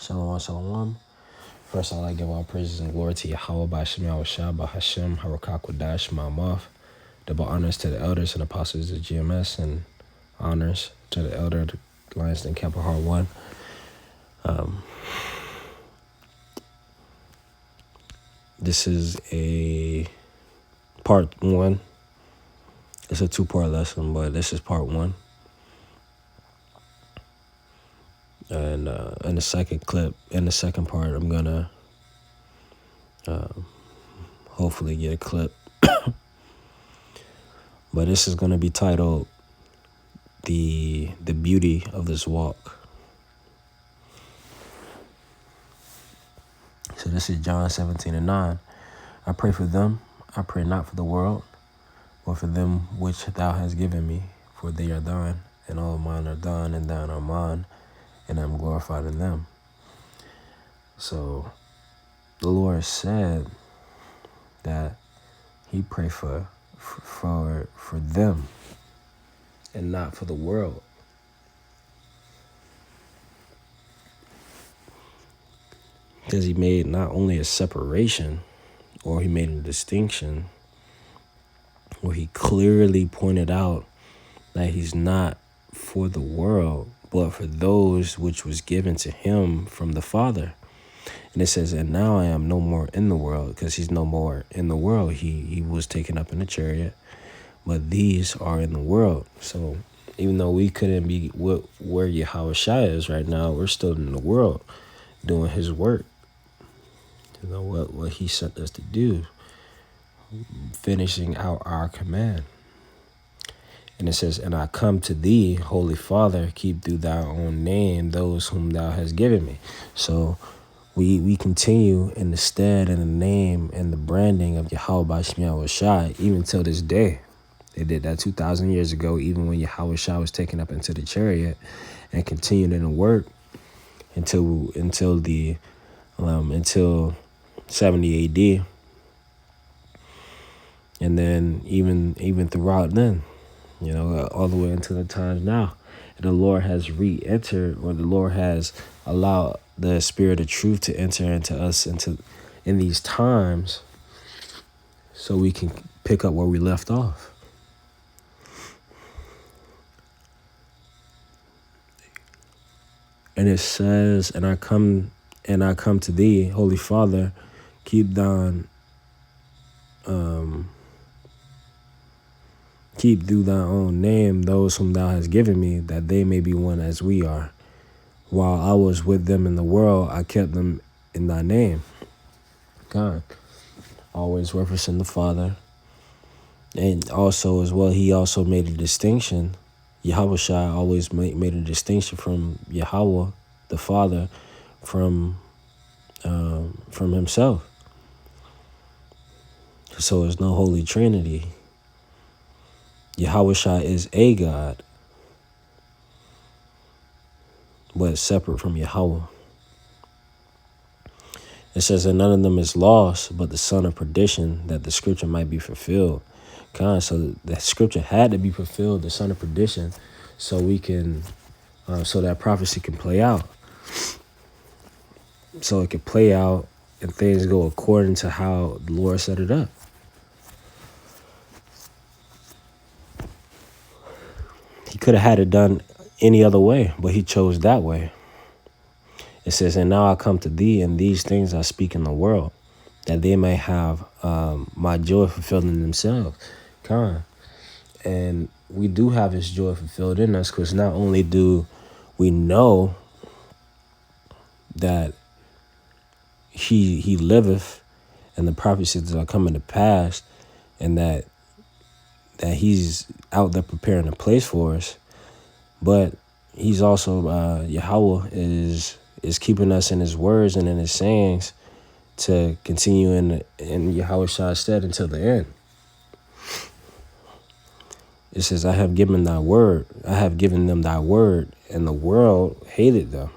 Shalom, shalom. First, I'd like to give all praises and glory to Yahweh by Shem Yahushua, by Hashem, Harakakwadash, Ma'amaf. Double honors to the elders and apostles of GMS, and honors to the elder of the Lions Den Camp of Heart 1. This is a part 1. It's a 2-part lesson, but this is part 1. And in the second part, I'm gonna hopefully get a clip. But this is gonna be titled the beauty of this walk. So this is John 17:9. I pray for them. I pray not for the world, but for them which thou hast given me, for they are thine, and all mine are thine, and thine are mine, and I am glorified in them. So the Lord said that he prayed for them and not for the world. Because he made not only a separation, or he made a distinction, where he clearly pointed out that he's not for the world, but for those which was given to him from the Father. And it says, and now I am no more in the world, because he's no more in the world. He was taken up in a chariot, but these are in the world. So even though we couldn't be where Yahushua is right now, we're still in the world doing his work. You know, what he sent us to do, finishing out our command. And it says, and I come to thee, Holy Father, keep through thy own name those whom thou hast given me. So we continue in the stead and the name and the branding of Yahweh by Shem Yahushua, even till this day. They did that 2,000 years ago, even when Yahushua was taken up into the chariot, and continued in the work until 70 AD. And then even throughout then, you know, all the way into the times now. And the Lord has re-entered, or the Lord has allowed the spirit of truth to enter into us in these times, so we can pick up where we left off. And it says, and I come to thee, Holy Father, keep through thy own name those whom thou hast given me, that they may be one as we are. While I was with them in the world, I kept them in thy name. God, always referencing the Father. And also as well, he also made a distinction. Yahushua always made a distinction from Yahweh, the Father, from himself. So there's no Holy Trinity. Yahushua is a God, but separate from Yahweh. It says that none of them is lost, but the son of perdition, that the scripture might be fulfilled. So that scripture had to be fulfilled, the son of perdition, so we can, so that prophecy can play out. So it can play out and things go according to how the Lord set it up. He could have had it done any other way, but he chose that way. It says, and now I come to thee, and these things I speak in the world, that they may have my joy fulfilled in themselves. And we do have his joy fulfilled in us, because not only do we know that he liveth, and the prophecies are coming to pass, and that he's out there preparing a place for us, but he's also Yahweh is keeping us in his words and in his sayings to continue in Yahushua's stead until the end. It says, I have given them thy word, and the world hated them.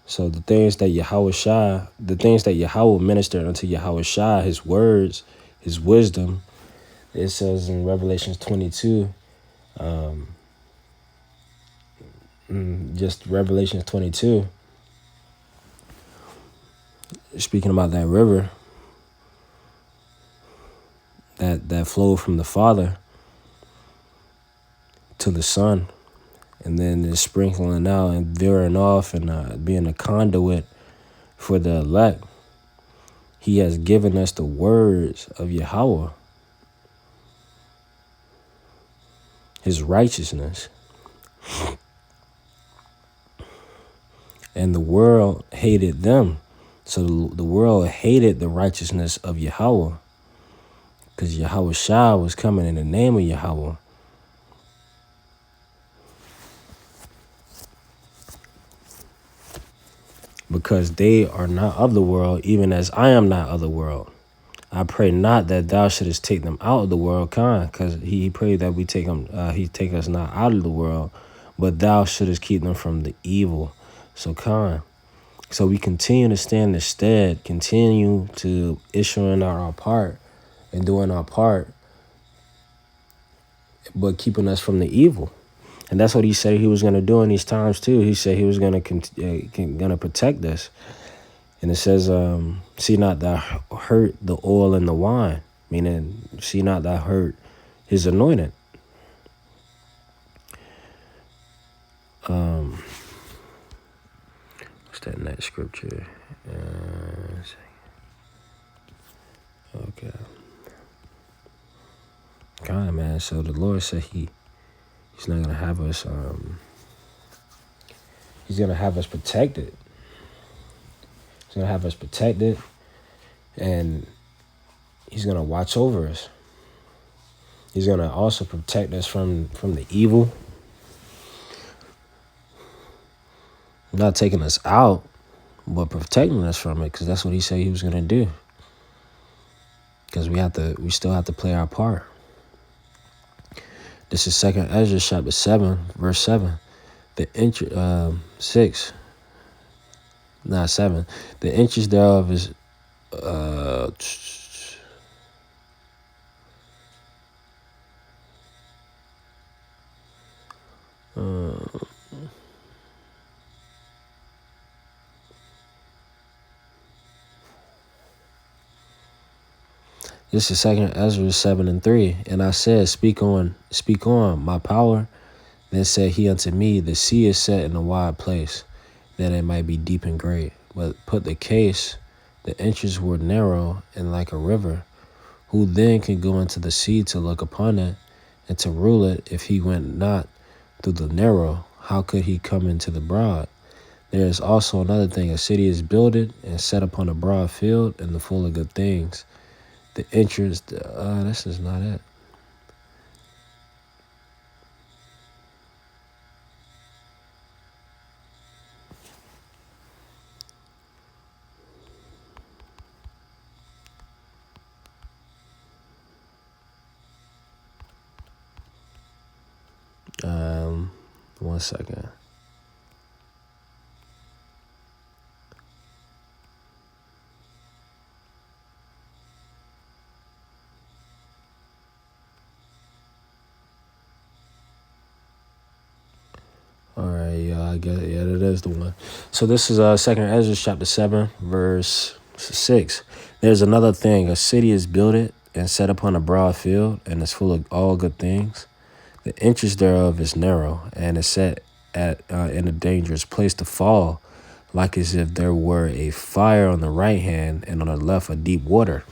So the things that Yahweh ministered unto Yahushua, his words, his wisdom, it says in Revelations 22, just Revelations 22, speaking about that river that flowed from the Father to the Son, and then is sprinkling out and veering off and being a conduit for the elect. He has given us the words of Yahweh, his righteousness. And the world hated them. So the world hated the righteousness of Yahweh, because Yahweh Shah was coming in the name of Yahweh. Because they are not of the world, even as I am not of the world. I pray not that thou shouldest take them out of the world, because he prayed that we take them, he take us not out of the world, but thou shouldest keep them from the evil. So so we continue to stand instead, continue to issuing our part and doing our part, but keeping us from the evil. And that's what he said he was going to do in these times too. He said he was going to protect us. And it says, see not thou hurt the oil and the wine, meaning see not thou hurt his anointed. What's that next scripture? Okay. God, man. So the Lord said he's not going to have us, he's going to have us protected. He's going to have us protected, and he's going to watch over us. He's going to also protect us from the evil. Not taking us out, but protecting us from it, because that's what he said he was going to do. Because we still have to play our part. This is 2nd Ezra chapter 7, verse 7. The 6. Not 7. The interest thereof is this is 2nd Ezra 7 and 3. And I said, speak on, my power. Then said he unto me, the sea is set in a wide place, that it might be deep and great. But put the case, the entries were narrow and like a river. Who then can go into the sea to look upon it and to rule it? If he went not through the narrow, how could he come into the broad? There is also another thing. A city is builded and set upon a broad field and the full of good things. The entrance, this is not it. One second. All right, yeah, I get it. Yeah, that is the one. So this is 2nd Ezra chapter 7, verse 6. There's another thing. A city is builded and set upon a broad field, and is full of all good things. The entrance thereof is narrow, and is set in a dangerous place to fall, like as if there were a fire on the right hand, and on the left a deep water.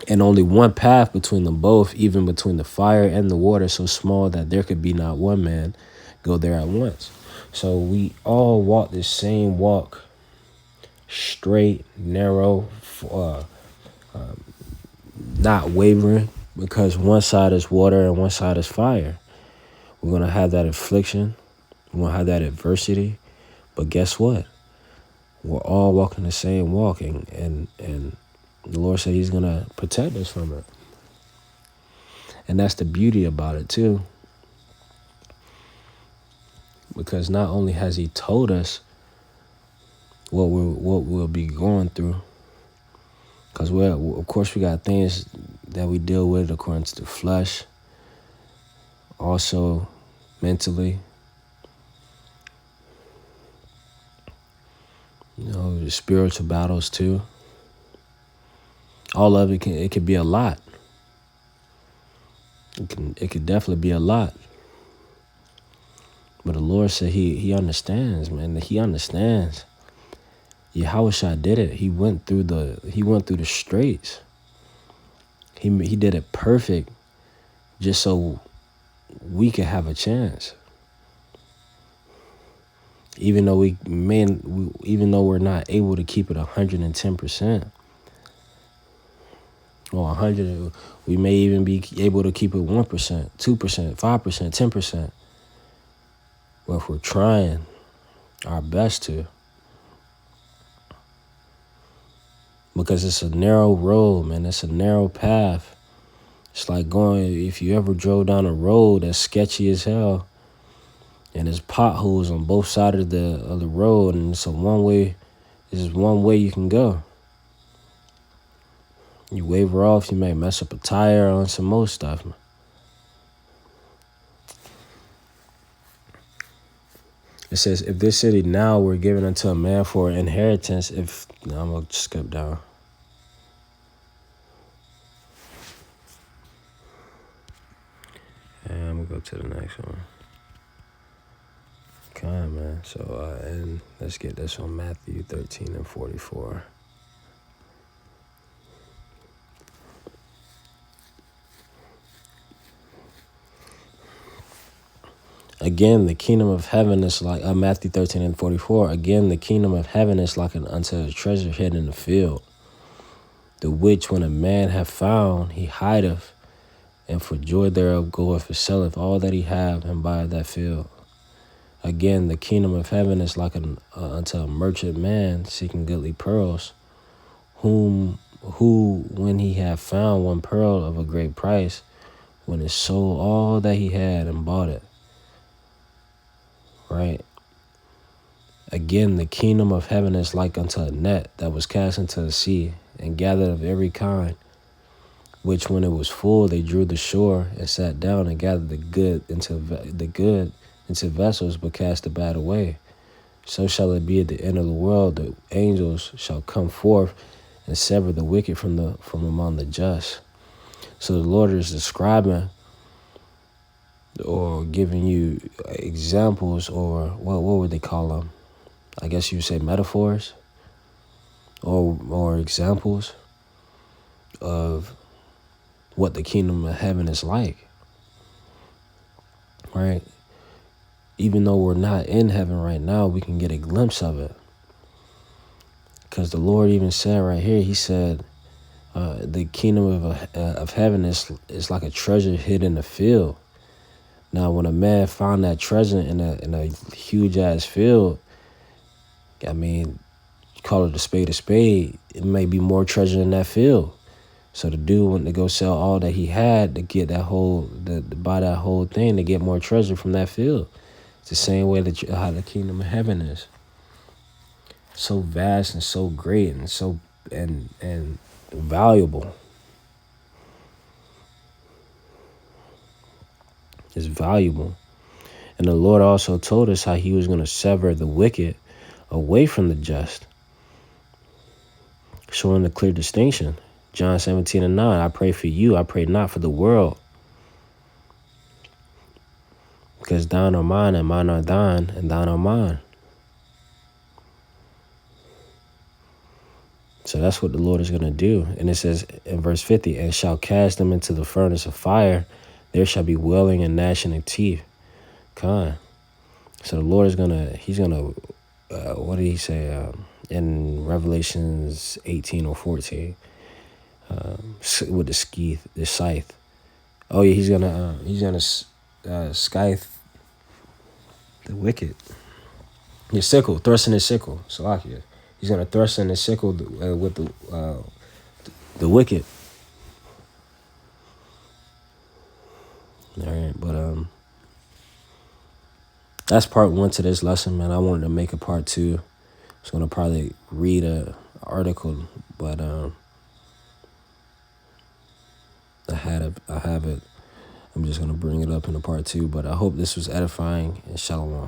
And only one path between them both, even between the fire and the water, so small that there could be not one man go there at once. So we all walk this same walk, straight, narrow, not wavering, because one side is water and one side is fire. We're going to have that affliction. We're going to have that adversity. But guess what? We're all walking the same walk, and the Lord said he's going to protect us from it. And that's the beauty about it, too. Because not only has he told us what we'll be going through, because of course we got things that we deal with according to the flesh, also mentally. spiritual battles too. All of it could be a lot. It could definitely be a lot. But the Lord said he understands, man. He understands. Yahushua did it. He went through the straits. He did it perfect just so we could have a chance. Even though we're not able to keep it 110%. Or 100, we may even be able to keep it 1%, 2%, 5%, 10%. But if we're trying our best to, because it's a narrow road, man. It's a narrow path. It's like if you ever drove down a road that's sketchy as hell, and there's potholes on both sides of the road, and it's one way you can go. You waver off, you may mess up a tire on some more stuff, man. It says, if this city now were given unto a man for an inheritance, I'm going to skip down. And I'm going to go to the next one. Come on, man. So, and let's get this on Matthew 13:44. Again, the kingdom of heaven is like, Matthew 13:44. Again, the kingdom of heaven is like unto a treasure hid in the field, the which when a man hath found, he hideth, and for joy thereof goeth and selleth all that he have, and buyeth that field. Again, the kingdom of heaven is like unto a merchant man seeking goodly pearls, who when he hath found one pearl of a great price, when he sold all that he had and bought it. Right? Again, the kingdom of heaven is like unto a net that was cast into the sea, and gathered of every kind, which when it was full, they drew the shore, and sat down and gathered the good into vessels, but cast the bad away. So shall it be at the end of the world. The angels shall come forth and sever the wicked from among the just. So the Lord is describing or giving you examples, or what would they call them? I guess you would say metaphors or examples of what the kingdom of heaven is like. Right? Even though we're not in heaven right now, we can get a glimpse of it. Because the Lord even said right here, he said, the kingdom of heaven is like a treasure hid in the field. Now, when a man found that treasure in a huge ass field, I mean, call it a spade, it may be more treasure in that field. So the dude went to go sell all that he had to get to buy that whole thing, to get more treasure from that field. It's the same way how the kingdom of heaven is. So vast and so great and so and valuable. It's valuable. And the Lord also told us how he was going to sever the wicked away from the just, showing the clear distinction. John 17:9, I pray for you, I pray not for the world. Because thine are mine, and mine are thine, and thine are mine. So that's what the Lord is going to do. And it says in verse 50, and shall cast them into the furnace of fire. There shall be wailing and gnashing of teeth. So the Lord is he's going to, what did he say in Revelations 18 or 14? With the scythe. Oh yeah, he's gonna scythe the wicked. His sickle, thrusting his sickle. Salakia. He's gonna thrust in his sickle with the wicked. All right, but that's part 1 to this lesson, man. I wanted to make a part 2. I was gonna probably read a article, but I have it. I'm just gonna bring it up in a part 2. But I hope this was edifying, and shalom.